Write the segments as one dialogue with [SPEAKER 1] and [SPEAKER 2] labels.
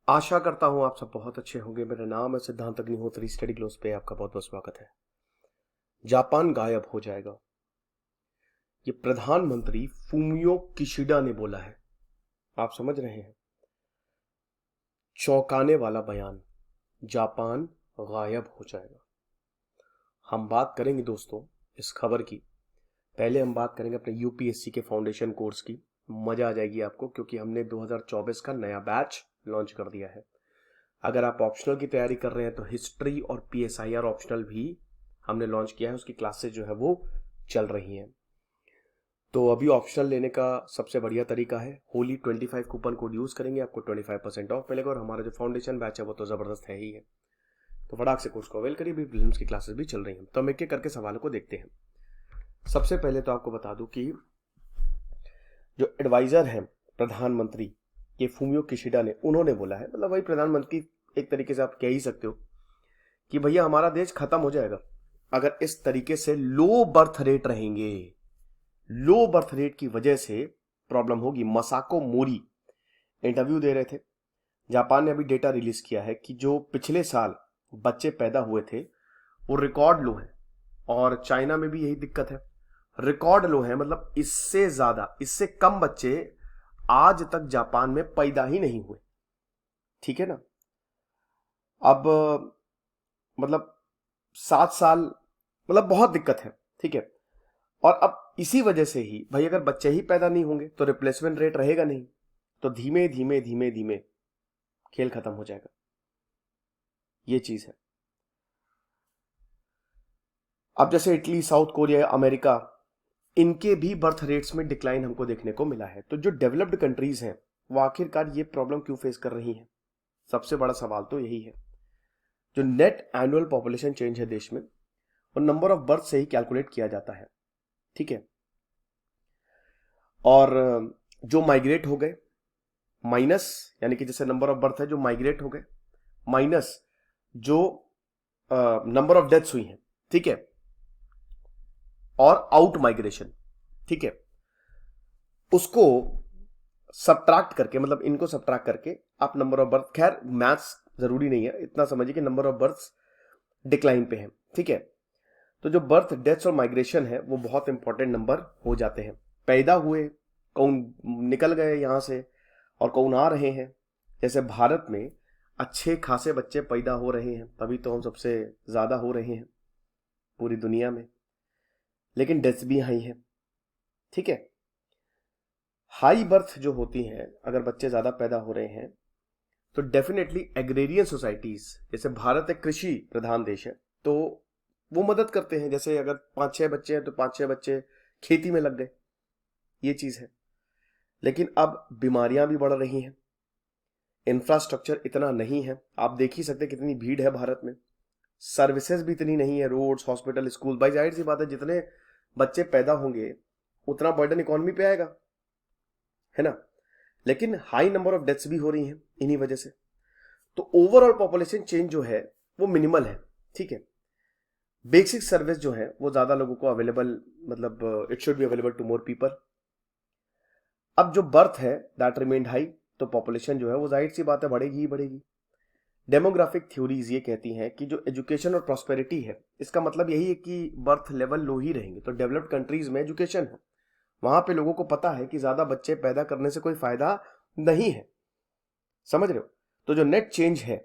[SPEAKER 1] आशा करता हूं आप सब बहुत अच्छे होंगे। मेरा नाम है सिद्धांत अग्निहोत्री। स्टडी ग्लोस पे आपका बहुत बहुत स्वागत है। जापान गायब हो जाएगा, ये प्रधानमंत्री फूमियो किशिडा ने बोला है। आप समझ रहे हैं, चौंकाने वाला बयान। जापान गायब हो जाएगा। हम बात करेंगे दोस्तों इस खबर की। पहले हम बात करेंगे अपने यूपीएससी के फाउंडेशन कोर्स की। मजा आ जाएगी आपको, क्योंकि हमने 2024 का नया बैच लॉन्च कर दिया है। अगर आप ऑप्शनल की तैयारी कर रहे हैं तो हिस्ट्री और पीएसआईआर ऑप्शनल भी हमने लॉन्च किया है। उसकी क्लासेस जो है वो चल रही हैं। तो अभी ऑप्शनल लेने का सबसे बढ़िया तरीका है, होली 25 कूपन कोड यूज करेंगे, आपको 25% ऑफ मिलेगा। और हमारा जो फाउंडेशन बैच है वो तो जबरदस्त है ही है। तो फटाक से कोर्स को अवेल करिए। भी फिल्म्स की क्लासेस भी चल रही हैं। तो हम एक एक करके सवालों को देखते हैं। सबसे पहले तो आपको बता दूं कि जो एडवाइजर हैं प्रधानमंत्री के फूमियो किशिडा ने, उन्होंने बोला है, मतलब वही प्रधानमंत्री एक तरीके से आप कह ही सकते हो कि भैया हमारा देश खत्म हो जाएगा अगर इस तरीके से लो बर्थ रेट रहेंगे। लो बर्थ रेट की वजह से प्रॉब्लम होगी। मसाको मोरी इंटरव्यू दे रहे थे। जापान ने अभी डेटा रिलीज किया है कि जो पिछले साल बच्चे पैदा हुए थे वो रिकॉर्ड लो है। और चाइना में भी यही दिक्कत है, रिकॉर्ड लो है। मतलब इससे ज्यादा, इससे कम बच्चे आज तक जापान में पैदा ही नहीं हुए। ठीक है ना। अब मतलब 7 साल, मतलब बहुत दिक्कत है। ठीक है। और अब इसी वजह से ही भाई, अगर बच्चे ही पैदा नहीं होंगे तो रिप्लेसमेंट रेट रहेगा नहीं। तो धीमे धीमे धीमे धीमे खेल खत्म हो जाएगा। ये चीज है। अब जैसे इटली, साउथ कोरिया, अमेरिका, इनके भी बर्थ रेट्स में डिक्लाइन हमको देखने को मिला है। तो जो डेवलप्ड कंट्रीज हैं वो आखिरकार ये प्रॉब्लम क्यों फेस कर रही हैं? सबसे बड़ा सवाल तो यही है। जो नेट एनुअल पॉपुलेशन चेंज है देश में, वो नंबर ऑफ बर्थ से ही कैलकुलेट किया जाता है। ठीक है। और जो माइग्रेट हो गए माइनस, यानी कि जैसे नंबर ऑफ बर्थ है जो माइग्रेट हो गए, माइनस जो नंबर ऑफ डेथ्स हुई हैं। ठीक है। और आउट माइग्रेशन। ठीक है। उसको सब्ट्रैक्ट करके, मतलब इनको सब्ट्रैक्ट करके आप नंबर ऑफ बर्थ, खैर मैथ्स जरूरी नहीं है, इतना समझिए कि नंबर ऑफ बर्थ डिक्लाइन पे है। ठीक है। तो जो बर्थ, डेथ्स और माइग्रेशन है वो बहुत इंपॉर्टेंट नंबर हो जाते हैं। पैदा हुए, कौन निकल गए यहां से और कौन आ रहे हैं। जैसे भारत में अच्छे खासे बच्चे पैदा हो रहे हैं, तभी तो हम सबसे ज्यादा हो रहे हैं पूरी दुनिया में। लेकिन डेथ्स भी हाई है। ठीक है। हाई बर्थ जो होती हैं, अगर बच्चे ज्यादा पैदा हो रहे हैं तो डेफिनेटली एग्रेरियन सोसाइटीज, जैसे भारत एक कृषि प्रधान देश है, तो वो मदद करते हैं। जैसे अगर 5-6 बच्चे हैं तो 5-6 बच्चे खेती में लग गए। ये चीज है। लेकिन अब बीमारियां भी बढ़ रही हैं, इंफ्रास्ट्रक्चर इतना नहीं है। आप देख ही सकते कितनी भीड़ है भारत में। सर्विसेज भी इतनी नहीं है, रोड्स, हॉस्पिटल, स्कूल। भाई जाहिर सी बात है, जितने बच्चे पैदा होंगे उतना बर्डन इकोनॉमी पे आएगा, है ना। लेकिन हाई नंबर ऑफ डेथ्स भी हो रही हैं इन्हीं वजह से। तो ओवरऑल पॉपुलेशन चेंज जो है वो मिनिमल है। ठीक है। बेसिक सर्विस जो है वो ज्यादा लोगों को अवेलेबल, मतलब it should be available to more people. अब जो बर्थ है दैट रिमेन्ड हाई, तो पॉपुलेशन जो है वो जाहिर सी बात है बढ़ेगी ही बढ़ेगी। डेमोग्राफिक थ्योरीज ये कहती हैं कि जो एजुकेशन और प्रॉस्पेरिटी है, इसका मतलब यही है कि बर्थ लेवल लो ही रहेंगे। तो डेवलप्ड कंट्रीज में एजुकेशन है, वहां पे लोगों को पता है कि ज्यादा बच्चे पैदा करने से कोई फायदा नहीं है। समझ रहे हो। तो जो नेट चेंज है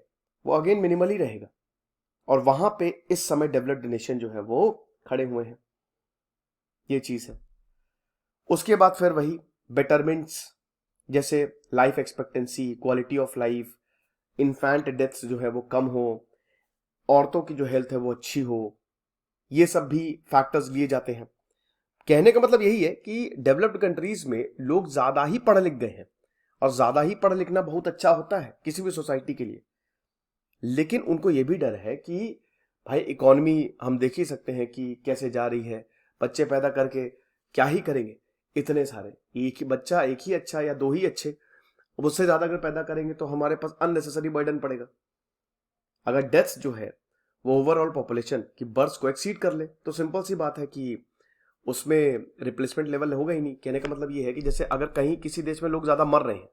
[SPEAKER 1] वो अगेन मिनिमल ही रहेगा। और वहां पे इस समय डेवलप्ड नेशन जो है वो खड़े हुए हैं। ये चीज है। उसके बाद फिर वही बेटरमेंट्स, जैसे life expectancy, quality of life, infant deaths जो है वो कम हो, औरतों की जो हेल्थ है वो अच्छी हो। ये सब भी फैक्टर्स लिए जाते हैं। कहने का मतलब यही है कि डेवलप्ड कंट्रीज में लोग ज्यादा ही पढ़ लिख गए हैं। और ज्यादा ही पढ़ लिखना बहुत अच्छा होता है किसी भी सोसाइटी के लिए। लेकिन उनको यह भी डर है कि भाई इकोनॉमी हम देख ही सकते हैं कि कैसे जा रही है। बच्चे पैदा करके क्या ही करेंगे इतने सारे। एक ही बच्चा, एक ही अच्छा या दो ही अच्छे, उससे ज्यादा अगर पैदा करेंगे तो हमारे पास अननेसेसरी बर्डन पड़ेगा। अगर डेथ्स जो है वो ओवरऑल पॉपुलेशन की बर्थ को एक्सीड कर ले तो सिंपल सी बात है कि उसमें रिप्लेसमेंट लेवल होगा ही नहीं। कहने का मतलब ये है कि जैसे अगर कहीं किसी देश में लोग ज्यादा मर रहे हैं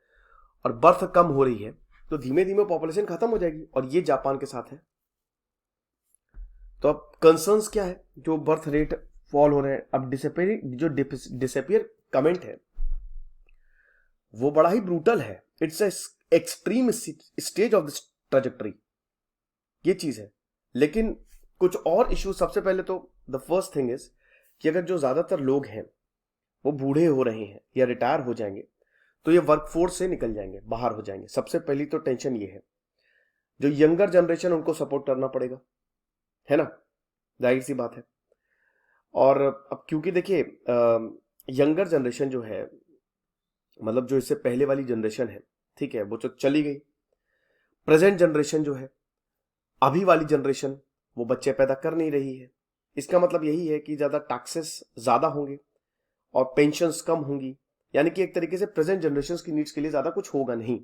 [SPEAKER 1] और बर्थ कम हो रही है, तो धीमे धीमे पॉपुलेशन खत्म हो जाएगी, और ये जापान के साथ है। तो अब कंसर्न्स क्या है, जो बर्थ रेट फॉल हो रहे हैं, अब डिसअपियर कमेंट है वो बड़ा ही ब्रूटल है। It's extreme stage of this trajectory, ये चीज है। लेकिन कुछ और इश्यू, सबसे पहले तो द फर्स्ट थिंग इज कि अगर जो ज्यादातर लोग हैं वो बूढ़े हो रहे हैं या रिटायर हो जाएंगे, तो ये वर्कफोर्स से निकल जाएंगे, बाहर हो जाएंगे। सबसे पहली तो टेंशन ये है। जो यंगर जनरेशन, उनको सपोर्ट करना पड़ेगा, है ना, जाहिर सी बात है। और अब क्योंकि देखिए यंगर जनरेशन जो है, मतलब जो इससे पहले वाली जनरेशन है, ठीक है, वो तो चली गई। प्रेजेंट जनरेशन जो है, अभी वाली जनरेशन, वो बच्चे पैदा कर नहीं रही है। इसका मतलब यही है कि ज्यादा टैक्सेस ज्यादा होंगे और पेंशन्स कम होंगी, यानी कि एक तरीके से प्रेजेंट जनरेशन की नीड्स के लिए ज्यादा कुछ होगा नहीं।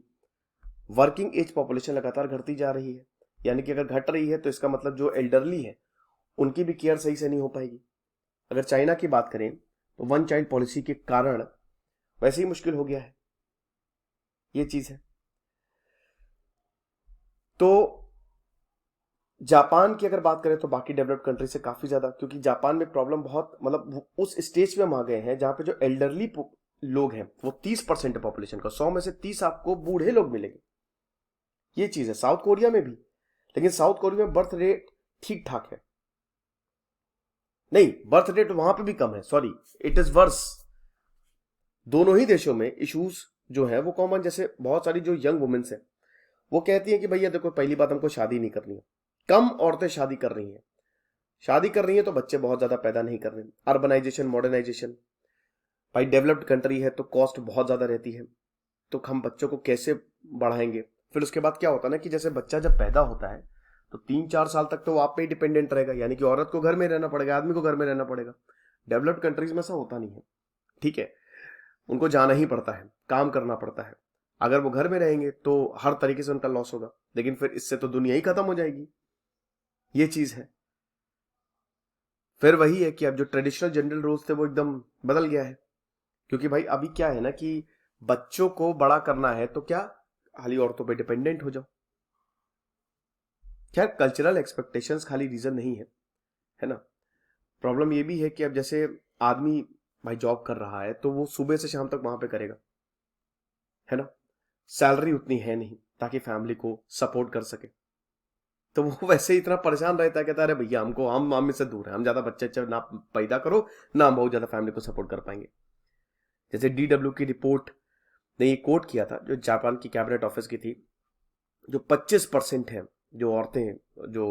[SPEAKER 1] वर्किंग एज पॉपुलेशन लगातार घटती जा रही है, यानी कि अगर घट रही है तो इसका मतलब जो एल्डरली है उनकी भी केयर सही से नहीं हो पाएगी। अगर चाइना की बात करें तो 1 चाइल्ड पॉलिसी के कारण वैसे ही मुश्किल हो गया है, ये चीज है। तो जापान की अगर बात करें तो बाकी डेवलप्ड कंट्री से काफी ज्यादा, क्योंकि जापान में प्रॉब्लम बहुत, मतलब उस स्टेज पे हम आ गए हैं जहां पे जो एल्डरली लोग हैं वो 30% है पॉपुलेशन का। 100 में से 30 आपको बूढ़े लोग मिलेंगे, ये चीज है। साउथ कोरिया में भी, लेकिन साउथ कोरिया में बर्थ रेट ठीक ठाक है, नहीं बर्थ रेट वहां पे भी कम है, सॉरी, इट इज वर्स। दोनों ही देशों में इश्यूज जो है वो कॉमन। जैसे बहुत सारी जो यंग वुमेन्स है वो कहती हैं कि भैया देखो, पहली बात हमको शादी नहीं करनी है। कम औरतें शादी कर रही हैं, शादी कर रही हैं तो बच्चे बहुत ज्यादा पैदा नहीं कर रहे हैं। अर्बनाइजेशन, मॉडर्नाइजेशन, भाई डेवलप्ड कंट्री है तो कॉस्ट बहुत ज्यादा रहती है, तो हम बच्चों को कैसे बढ़ाएंगे। फिर उसके बाद क्या होता है ना कि जैसे बच्चा जब पैदा होता है तो 3-4 साल तक तो वो आप पे ही डिपेंडेंट रहेगा, यानी कि औरत को घर में रहना पड़ेगा, आदमी को घर में रहना पड़ेगा। डेवलप्ड कंट्रीज में ऐसा होता नहीं है, ठीक है, उनको जाना ही पड़ता है, काम करना पड़ता है। अगर वो घर में रहेंगे तो हर तरीके से उनका लॉस होगा, लेकिन फिर इससे तो दुनिया ही खत्म हो जाएगी, ये चीज है। फिर वही है कि अब जो ट्रेडिशनल जनरल रूल्स थे वो एकदम बदल गया है, क्योंकि भाई अभी क्या है ना कि बच्चों को बड़ा करना है तो क्या खाली औरतों पे डिपेंडेंट हो जाओ। खैर कल्चरल एक्सपेक्टेशंस खाली रीजन नहीं है ना। प्रॉब्लम ये भी है कि अब जैसे आदमी भाई जॉब कर रहा है तो वो सुबह से शाम तक वहां पे करेगा, है ना, सैलरी उतनी है नहीं ताकि फैमिली को सपोर्ट कर सके। तो वो वैसे ही इतना परेशान रहता है, कहता है अरे भैया हमको, हम मामी से दूर है, हम ज्यादा बच्चे ना पैदा करो ना, हम बहुत ज्यादा फैमिली को सपोर्ट कर पाएंगे। जैसे DW की रिपोर्ट ने ये कोट किया था, जो जापान की कैबिनेट ऑफिस की थी, जो 25% है जो औरतें जो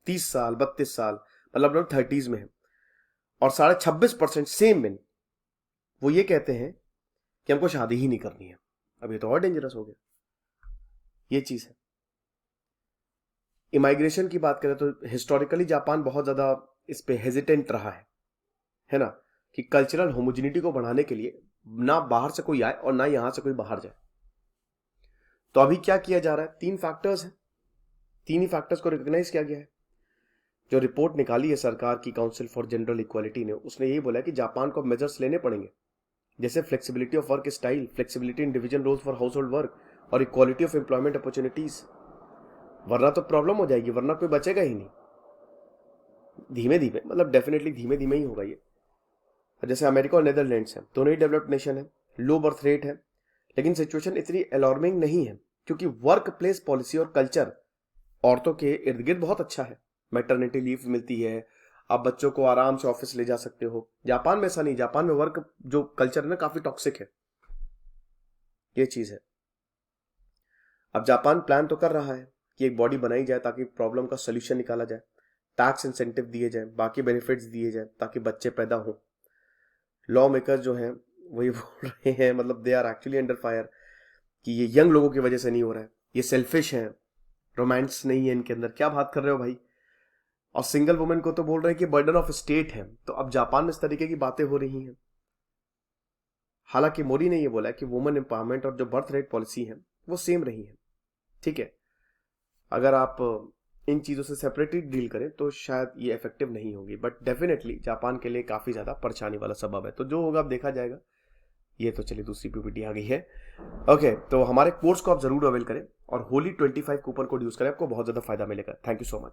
[SPEAKER 1] 30 साल 32 साल मतलब लोग 30s में है, और 26.5% सेम मेन, वो ये कहते हैं कि हमको शादी ही नहीं करनी है। अब ये तो और डेंजरस हो गया, ये चीज है। इमाइग्रेशन की बात करें तो हिस्टोरिकली जापान बहुत ज्यादा इस पे हेजिटेंट रहा है ना, कि कल्चरल होमोजिनिटी को बढ़ाने के लिए ना बाहर से कोई आए और ना यहां से कोई बाहर जाए। तो अभी क्या किया जा रहा है, 3 फैक्टर्स हैं, 3 ही फैक्टर्स को रिकॉग्नाइज किया गया है। जो रिपोर्ट निकाली है सरकार की काउंसिल फॉर जनरल इक्वालिटी ने, उसने यही बोला कि जापान को मेजर्स लेने पड़ेंगे, जैसे flexibility of work style, flexibility in division roles for household work, और इक्वालिटी ऑफ एम्प्लॉयमेंट अपॉर्चुनिटीज। वरना तो प्रॉब्लम हो जाएगी, वरना कोई बचेगा ही नहीं। धीमे धीमे, मतलब डेफिनेटली धीमे धीमे ही होगा ये। जैसे अमेरिका और नेदरलैंड्स हैं, दोनों ही डेवलप्ड नेशन है, लो बर्थ रेट है, लेकिन सिचुएशन इतनी अलार्मिंग नहीं है, क्योंकि वर्क प्लेस पॉलिसी और कल्चर औरतों के इर्द गिर्द बहुत अच्छा है। मैटरनिटी लीव मिलती है, आप बच्चों को आराम से ऑफिस ले जा सकते हो। जापान में ऐसा नहीं, जापान में वर्क जो कल्चर है ना काफी टॉक्सिक है, ये चीज है। अब जापान प्लान तो कर रहा है कि एक बॉडी बनाई जाए ताकि प्रॉब्लम का सोल्यूशन निकाला जाए, टैक्स इंसेंटिव दिए जाए, बाकी बेनिफिट्स दिए जाए ताकि बच्चे पैदा हो। लॉ मेकर जो हैं वही बोल रहे हैं, मतलब they are actually under fire कि ये यंग लोगों की वजह से नहीं हो रहा है, ये सेल्फिश हैं, रोमांस नहीं है इनके अंदर। क्या बात कर रहे हो भाई। और सिंगल वुमेन को तो बोल रहे हैं कि बर्डन ऑफ स्टेट है। तो अब जापान में इस तरीके की बातें हो रही हैं। हालांकि मोदी ने ये बोला कि वुमेन एम्पावरमेंट और जो बर्थ रेट पॉलिसी है वो सेम रही है, ठीक है। अगर आप इन चीजों से सेपरेटली डील करें तो शायद ये इफेक्टिव नहीं होगी, बट डेफिनेटली जापान के लिए काफी ज्यादा परेशानी वाला सबब है। तो जो होगा अब देखा जाएगा, ये तो चलिए दूसरी पीपीटी आ गई है। ओके, तो हमारे कोर्स को आप जरूर अवेल करें और होली 25 कूपन कोड यूज करें, आपको बहुत ज्यादा फायदा मिलेगा। Thank you so much.